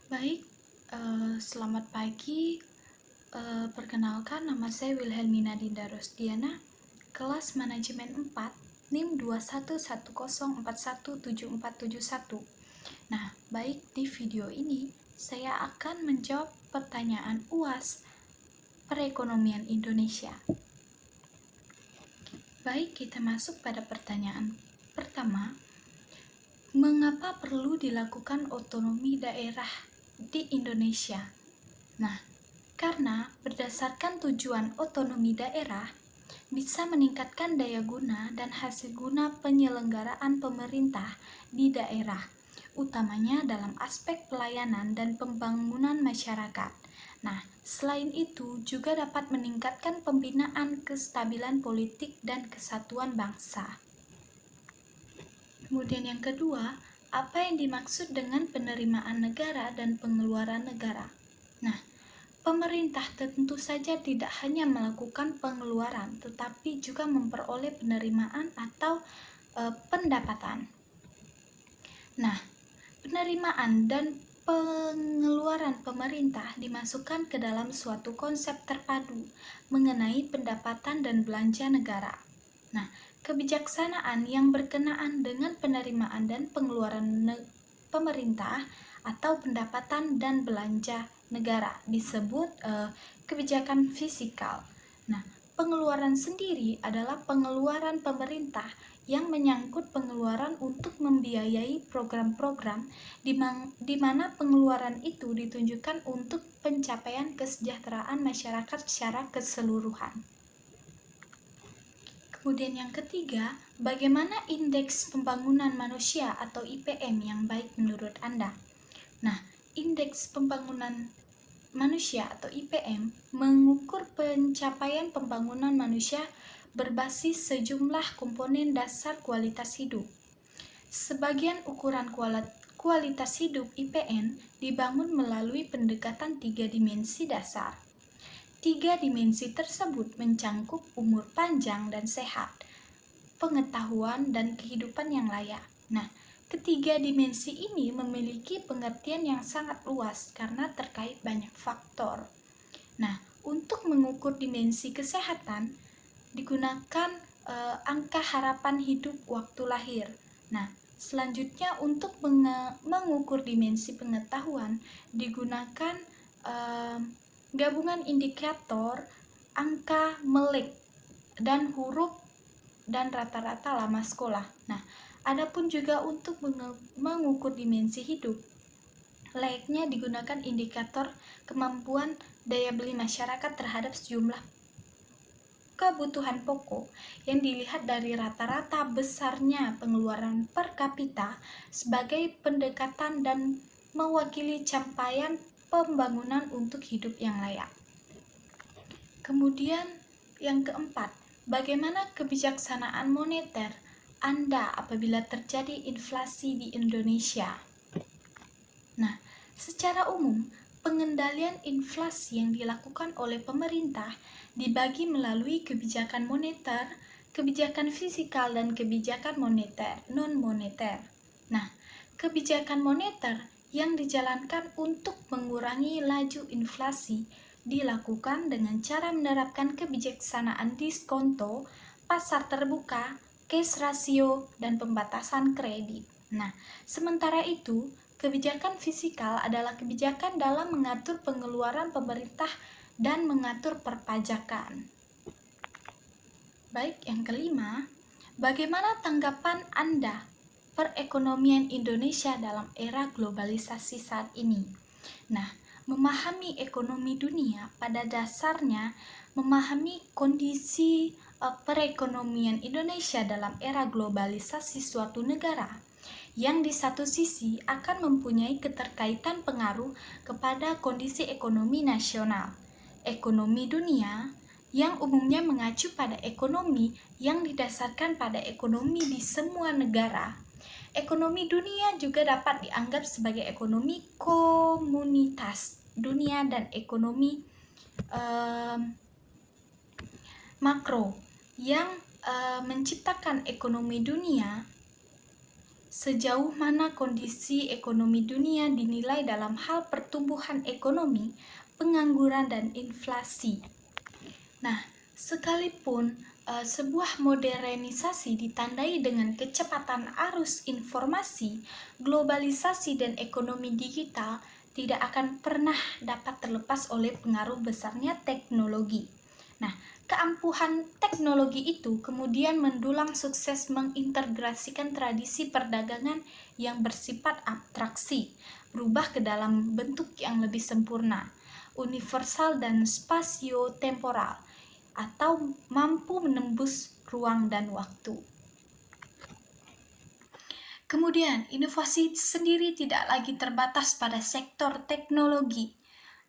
Baik, selamat pagi. Perkenalkan, nama saya Wilhelmina Dinda Rosdiana, kelas Manajemen 4, NIM 211041741. Nah, baik, di video ini saya akan menjawab pertanyaan UAS Perekonomian Indonesia. Baik, kita masuk pada pertanyaan pertama. Mengapa perlu dilakukan otonomi daerah di Indonesia? Nah, karena berdasarkan tujuan otonomi daerah bisa meningkatkan daya guna dan hasil guna penyelenggaraan pemerintah di daerah, utamanya dalam aspek pelayanan dan pembangunan masyarakat. Nah, selain itu juga dapat meningkatkan pembinaan kestabilan politik dan kesatuan bangsa. Kemudian yang kedua, apa yang dimaksud dengan penerimaan negara dan pengeluaran negara? Nah, pemerintah tentu saja tidak hanya melakukan pengeluaran, tetapi juga memperoleh penerimaan atau pendapatan. Nah, penerimaan dan pengeluaran pemerintah dimasukkan ke dalam suatu konsep terpadu mengenai pendapatan dan belanja negara. Nah, kebijaksanaan yang berkenaan dengan penerimaan dan pengeluaran pemerintah atau pendapatan dan belanja negara disebut kebijakan fiskal. Nah, pengeluaran sendiri adalah pengeluaran pemerintah yang menyangkut pengeluaran untuk membiayai program-program di mana pengeluaran itu ditunjukkan untuk pencapaian kesejahteraan masyarakat secara keseluruhan. Kemudian yang ketiga, bagaimana indeks pembangunan manusia atau IPM yang baik menurut Anda? Nah, indeks pembangunan manusia atau IPM mengukur pencapaian pembangunan manusia berbasis sejumlah komponen dasar kualitas hidup. Sebagian ukuran kualitas hidup IPN dibangun melalui pendekatan 3 dimensi dasar. 3 dimensi tersebut mencangkup umur panjang dan sehat, pengetahuan dan kehidupan yang layak. Nah, ketiga dimensi ini memiliki pengertian yang sangat luas karena terkait banyak faktor. Nah, untuk mengukur dimensi kesehatan digunakan angka harapan hidup waktu lahir. Nah, selanjutnya untuk mengukur dimensi pengetahuan digunakan gabungan indikator angka melek dan huruf dan rata-rata lama sekolah. Nah, adapun juga untuk mengukur dimensi hidup, layaknya digunakan indikator kemampuan daya beli masyarakat terhadap sejumlah kebutuhan pokok yang dilihat dari rata-rata besarnya pengeluaran per kapita sebagai pendekatan dan mewakili capaian pembangunan untuk hidup yang layak. Kemudian yang keempat, bagaimana kebijaksanaan moneter Anda apabila terjadi inflasi di Indonesia? Nah, secara umum, pengendalian inflasi yang dilakukan oleh pemerintah dibagi melalui kebijakan moneter, kebijakan fiskal, dan kebijakan moneter, non-moneter. Nah, kebijakan moneter yang dijalankan untuk mengurangi laju inflasi dilakukan dengan cara menerapkan kebijaksanaan diskonto, pasar terbuka, cash ratio, dan pembatasan kredit. Nah, sementara itu, kebijakan fiskal adalah kebijakan dalam mengatur pengeluaran pemerintah dan mengatur perpajakan. Baik, yang kelima, bagaimana tanggapan Anda perekonomian Indonesia dalam era globalisasi saat ini? Nah, memahami ekonomi dunia pada dasarnya memahami kondisi perekonomian Indonesia dalam era globalisasi suatu negara yang di satu sisi akan mempunyai keterkaitan pengaruh kepada kondisi ekonomi nasional, ekonomi dunia yang umumnya mengacu pada ekonomi yang didasarkan pada ekonomi di semua negara. Ekonomi dunia juga dapat dianggap sebagai ekonomi komunitas dunia dan ekonomi makro yang menciptakan ekonomi dunia sejauh mana kondisi ekonomi dunia dinilai dalam hal pertumbuhan ekonomi, pengangguran, dan inflasi. Nah, sekalipun sebuah modernisasi ditandai dengan kecepatan arus informasi, globalisasi, dan ekonomi digital, tidak akan pernah dapat terlepas oleh pengaruh besarnya teknologi. Nah, keampuhan teknologi itu kemudian mendulang sukses mengintegrasikan tradisi perdagangan yang bersifat abstraksi, berubah ke dalam bentuk yang lebih sempurna, universal dan spasio-temporal, atau mampu menembus ruang dan waktu. Kemudian, inovasi sendiri tidak lagi terbatas pada sektor teknologi.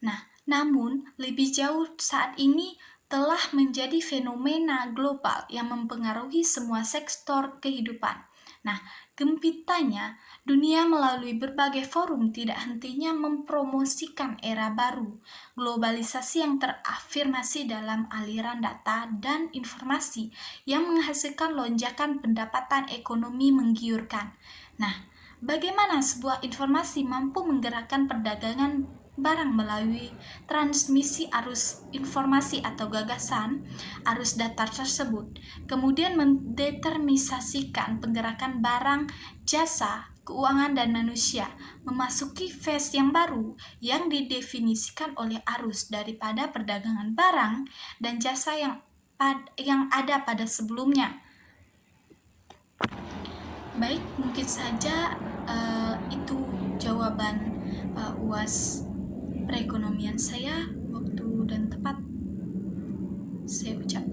Nah, namun lebih jauh saat ini telah menjadi fenomena global yang mempengaruhi semua sektor kehidupan. Nah, gempitanya, dunia melalui berbagai forum tidak hentinya mempromosikan era baru, globalisasi yang terafirmasi dalam aliran data dan informasi yang menghasilkan lonjakan pendapatan ekonomi menggiurkan. Nah, bagaimana sebuah informasi mampu menggerakkan perdagangan barang melalui transmisi arus informasi atau gagasan arus data tersebut, kemudian mendeterminasikan penggerakan barang, jasa, keuangan, dan manusia memasuki fase yang baru yang didefinisikan oleh arus daripada perdagangan barang dan jasa yang ada pada sebelumnya. Baik, mungkin saja itu jawaban UAS perekonomian saya. Waktu dan tepat saya ucapkan.